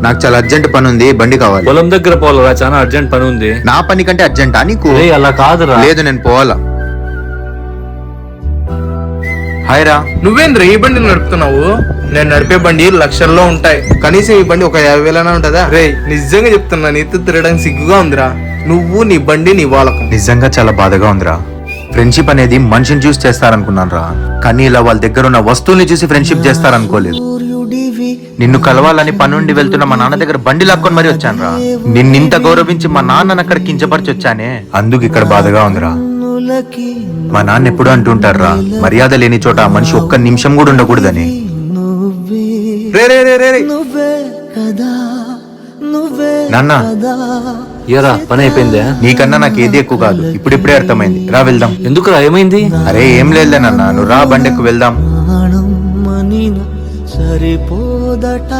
నాకు చాలా అర్జెంట్ పని ఉంది, బండి కావాలి. పొలం దగ్గర పోవాలరా, చాలా అర్జెంట్ పని ఉంది. నా పని కంటే అర్జెంటా నీకు? రేయ్, అలా కాదురా. లేదు, నేను పోవాలా. హాయ్ రా. నువ్వేంద్ర ఈ బండి నడుపుతున్నావు? నేను నడిపే బండి లక్షల్లో ఉంటాయి, కనీసం ఈ బండి ఒక 50,000 ఉంటదా? రే నిజంగా చెప్తున్నా, నీతో తిరగడానికి సిగ్గుగా ఉందిరా. నువ్వు నీ బండి నీ వాలకం. నిజంగా చాలా బాధగా ఉందిరా. ఫ్రెండ్షిప్ అనేది మనిషిని చూసి చేస్తారనుకున్నాను రా, కానీ ఇలా వాళ్ళ దగ్గర ఉన్న వస్తువుల్ని చూసి ఫ్రెండ్షిప్ చేస్తారనుకోలేదు. నిన్ను కలవాలని పనుండి వెళ్తున్న మా నాన్న దగ్గర బండి లాక్కొని మరీ వచ్చాను రా. నిన్నింత గౌరవించి మా నాన్నని అక్కడ కించపరిచి వచ్చానే, అందుకు ఇక్కడ బాధగా ఉందిరా. మా నాన్న ఎప్పుడు అంటుంటారు రా, మర్యాద లేని చోట ఆ మనిషి ఒక్క నిమిషం కూడా ఉండకూడదని. రే రే రే రే రే. నాన్న, ఏరా పని అయిపోయిందే? నీకన్నా నాకు ఏది ఎక్కువ కాదు, ఇప్పుడిప్పుడే అర్థమైంది. రా వెళ్దాం. ఎందుకురా, ఏమైంది? అరే ఏం లేదులే నాన్న, నువ్వు రా, బండెక్కు వెళ్దాం. సరిపోదట